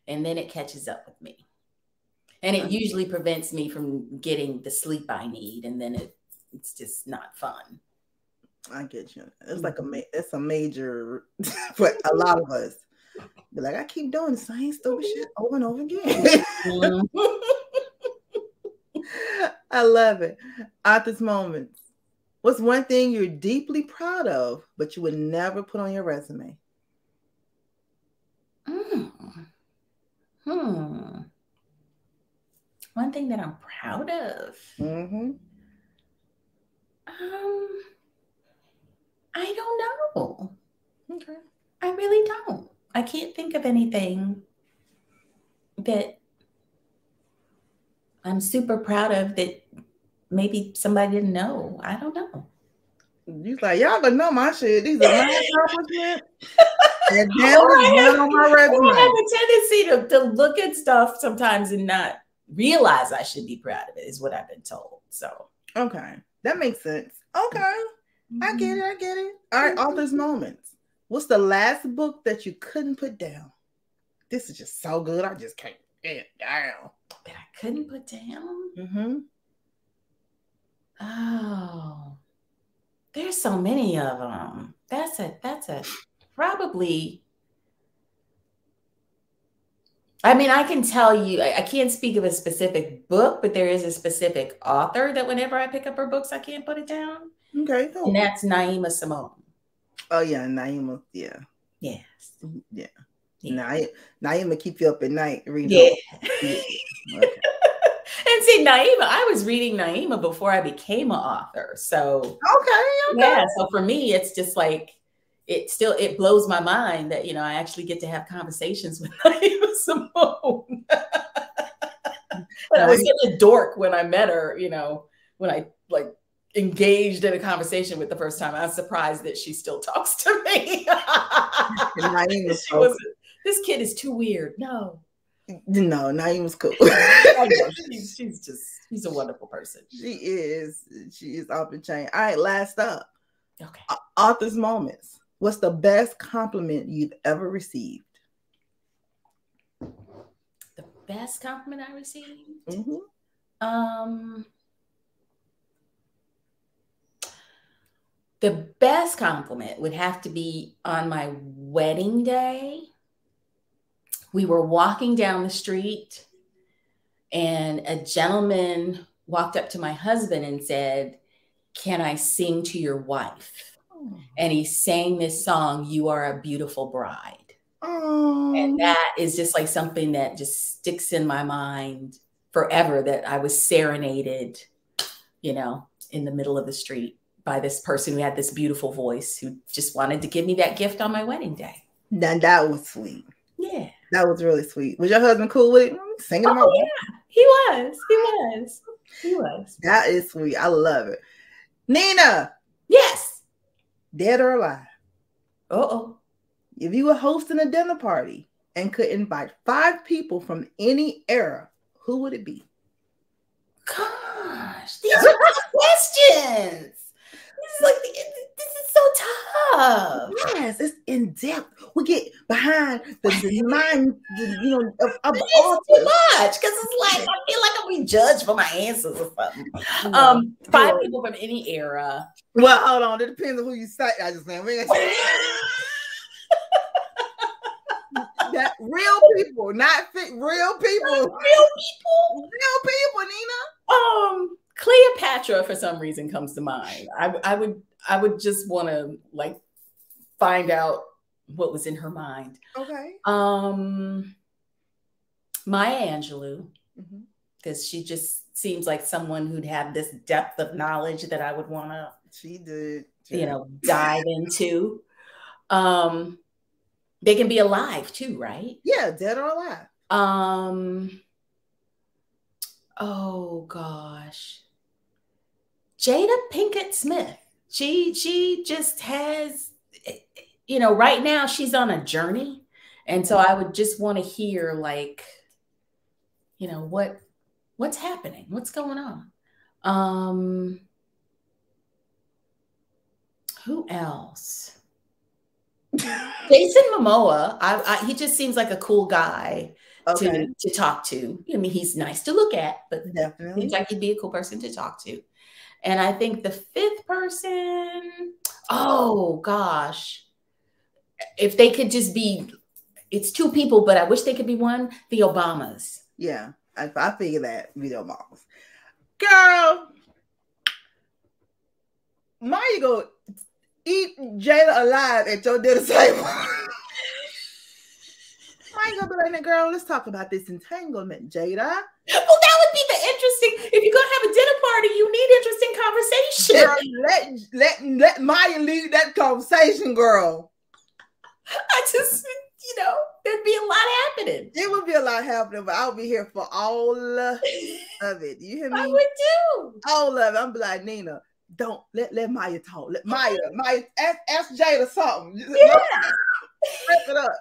Speaker 4: and then it catches up with me. And it usually prevents me from getting the sleep I need, and then it's just not fun.
Speaker 2: I get you. It's like it's a major for a lot of us. But like, I keep doing the same stupid shit over and over again. I love it. Author's moments. What's one thing you're deeply proud of, but you would never put on your resume?
Speaker 4: One thing that I'm proud of. I don't know.
Speaker 2: Okay.
Speaker 4: I really don't. I can't think of anything that I'm super proud of that maybe somebody didn't know. I don't know.
Speaker 2: You like, y'all gonna know my shit. These are my accomplishments. And damn, on my resume.
Speaker 4: I have a tendency to look at stuff sometimes and not realize I should be proud of it, is what I've been told. So
Speaker 2: okay. That makes sense. Okay. I get it. All right, author's moments. What's the last book that you couldn't put down? This is just so good. I just can't get it down.
Speaker 4: That I couldn't put down? Oh, there's so many of them. That's a probably. I mean, I can tell you, I can't speak of a specific book, but there is a specific author that whenever I pick up her books, I can't put it down.
Speaker 2: Okay, cool.
Speaker 4: And that's Naima Simone.
Speaker 2: Oh yeah, Naima. Yeah.
Speaker 4: Yes.
Speaker 2: Yeah. Naima keep you up at night reading.
Speaker 4: Yeah.
Speaker 2: Okay.
Speaker 4: And see, Naima, I was reading Naima before I became an author. So
Speaker 2: okay.
Speaker 4: Yeah. So for me, it's just like it blows my mind that I actually get to have conversations with Naima Simone. But I was such a dork when I met her, when I like engaged in a conversation with the first time. I was surprised that she still talks to me. This kid is too weird. No,
Speaker 2: Naima's cool.
Speaker 4: I know. She's a wonderful person.
Speaker 2: She is off the chain. All right, last up.
Speaker 4: Okay.
Speaker 2: Author's moments. What's the best compliment you've ever received?
Speaker 4: The best compliment I received? The best compliment would have to be on my wedding day. We were walking down the street and a gentleman walked up to my husband and said, "Can I sing to your wife?" And he sang this song, "You Are a Beautiful Bride." And that is just like something that just sticks in my mind forever, that I was serenaded, you know, in the middle of the street by this person who had this beautiful voice, who just wanted to give me that gift on my wedding day.
Speaker 2: Now that was sweet.
Speaker 4: Yeah.
Speaker 2: That was really sweet. Was your husband cool with it? Singing
Speaker 4: Oh, yeah. He was.
Speaker 2: That is sweet. I love it. Nina.
Speaker 4: Yes.
Speaker 2: Dead or alive?
Speaker 4: Uh-oh.
Speaker 2: If you were hosting a dinner party and could invite 5 people from any era, who would it be?
Speaker 4: Gosh, these are tough questions. This is so tough.
Speaker 2: Yes, it's in depth. We get behind the mind, of
Speaker 4: it's too much, because it's like I feel like I'm being judged for my answers or something. 5 people from any era.
Speaker 2: Well, hold on. It depends on who you say. I just saying. That real people, not real people. Real people, Nina.
Speaker 4: Cleopatra for some reason comes to mind. I would just want to like find out what was in her mind.
Speaker 2: Okay.
Speaker 4: Maya Angelou, because she just seems like someone who'd have this depth of knowledge that I would want to.
Speaker 2: She did.
Speaker 4: Dive into. They can be alive too, right?
Speaker 2: Yeah, dead or alive.
Speaker 4: Oh gosh. Jada Pinkett Smith. She just has, right now she's on a journey. And so I would just want to hear like, what's happening? What's going on? Who else? Jason Momoa. He just seems like a cool guy to talk to. I mean, he's nice to look at, but
Speaker 2: definitely
Speaker 4: seems like he'd be a cool person to talk to. And I think the 5th person, oh gosh, if they could just be, it's 2 people, but I wish they could be one, the Obamas.
Speaker 2: Yeah, I figure that, the Obamas. Girl, Maya go eat Jada alive at your dinner table. I ain't gonna be like, girl, let's talk about this entanglement, Jada.
Speaker 4: Well, that would be the interesting. If you're gonna have a dinner party, you need interesting conversation.
Speaker 2: Girl, let Maya lead that conversation, girl.
Speaker 4: I just, there'd be a lot happening.
Speaker 2: It would be a lot happening, but I'll be here for all of it. You hear me?
Speaker 4: I would too.
Speaker 2: All of it. I'm be like, Nina, don't let Maya talk. Let Maya ask Jada something.
Speaker 4: Yeah.
Speaker 2: Wrap it up.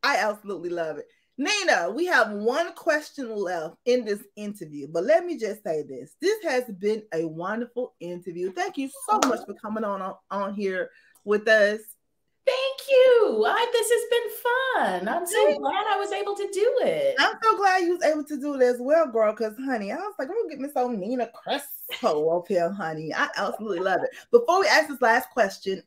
Speaker 2: I absolutely love it. Nina, we have one question left in this interview, but let me just say this. This has been a wonderful interview. Thank you so much for coming on here with us.
Speaker 4: Thank you. This has been fun. I'm so glad I was able to do it.
Speaker 2: I'm so glad you was able to do it as well, girl, because, honey, I was like, I'm going to get me some Nina Crespo up here, honey. I absolutely love it. Before we ask this last question,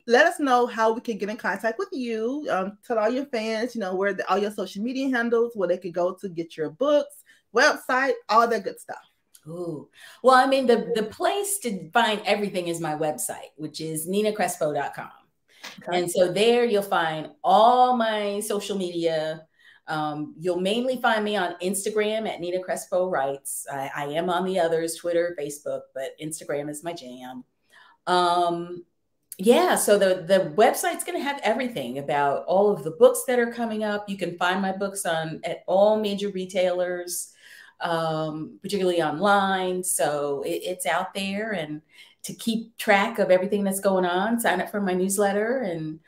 Speaker 2: let us know how we can get in contact with you. Tell all your fans, where all your social media handles, where they could go to get your books, website, all that good stuff.
Speaker 4: Ooh. Well, I mean, the place to find everything is my website, which is ninacrespo.com. Okay. And so there you'll find all my social media. You'll mainly find me on Instagram at Nina Crespo Writes. I am on the others, Twitter, Facebook, but Instagram is my jam. Yeah, so the website's going to have everything about all of the books that are coming up. You can find my books at all major retailers, particularly online. So it's out there, and to keep track of everything that's going on, sign up for my newsletter. And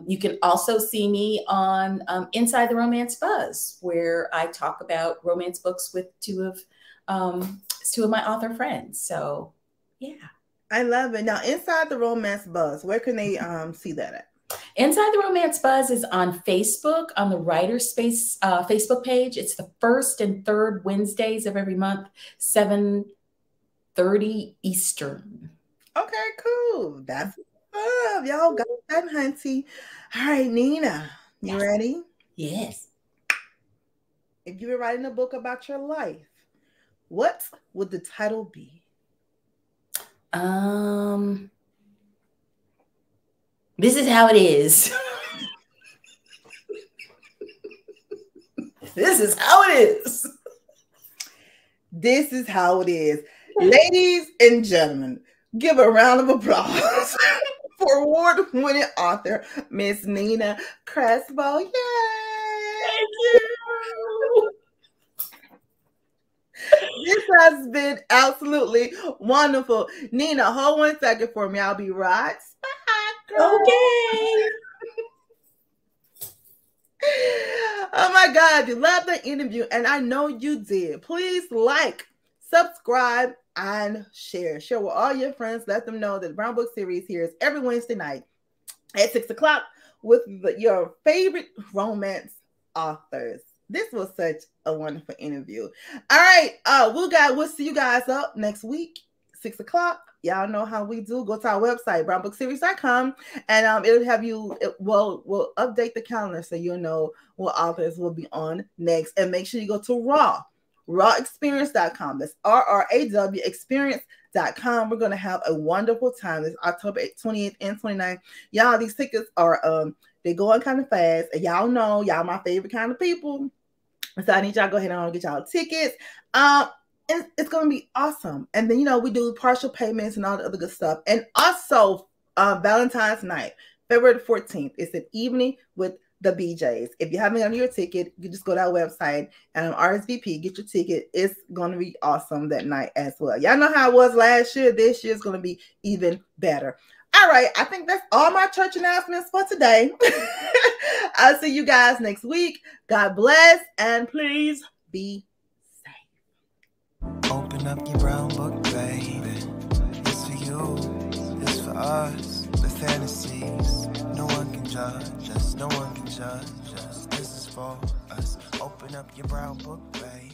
Speaker 4: you can also see me on Inside the Romance Buzz, where I talk about romance books with two of my author friends. So yeah.
Speaker 2: I love it. Now, Inside the Romance Buzz, where can they see that at?
Speaker 4: Inside the Romance Buzz is on Facebook, on the Writer's Space Facebook page. It's the first and third Wednesdays of every month, 7:30 Eastern.
Speaker 2: Okay, cool. That's love. Y'all got that, hunty. All right, Nina, you ready?
Speaker 4: Yes.
Speaker 2: If you were writing a book about your life, what would the title be?
Speaker 4: This is how it is. This is how it is.
Speaker 2: This is how it is. Ladies and gentlemen, give a round of applause for award-winning author, Miss Nina Crespo. Yay!
Speaker 4: Thank you.
Speaker 2: This has been absolutely wonderful. Nina, hold 1 second for me. I'll be right back.
Speaker 4: Okay.
Speaker 2: Oh my God, you loved the interview, and I know you did. Please like, subscribe, and share. Share with all your friends. Let them know that the Brown Book Series here is every Wednesday night at 6 o'clock with your favorite romance authors. This was such a wonderful interview. All right, we'll see you guys up next week, 6 o'clock. Y'all know how we do. Go to our website, brownbookseries.com, and it'll have you. We'll update the calendar so you'll know what authors will be on next. And make sure you go to rawexperience.com. That's RRAW experience.com. We're gonna have a wonderful time. This October 28th and 29th. Y'all, these tickets are they're going kind of fast, and y'all know y'all my favorite kind of people. So I need y'all to go ahead and get y'all tickets. It's going to be awesome. And then, we do partial payments and all the other good stuff. And also, Valentine's night, February the 14th, it's an evening with the BJs. If you haven't gotten your ticket, you just go to our website and RSVP, get your ticket. It's going to be awesome that night as well. Y'all know how it was last year. This year's going to be even better. All right, I think that's all my church announcements for today. I'll see you guys next week. God bless, and please be safe.
Speaker 1: Open up your brown book, baby. It's for you, it's for us. The fantasies, no one can judge us, no one can judge us. This is for us. Open up your brown book, baby.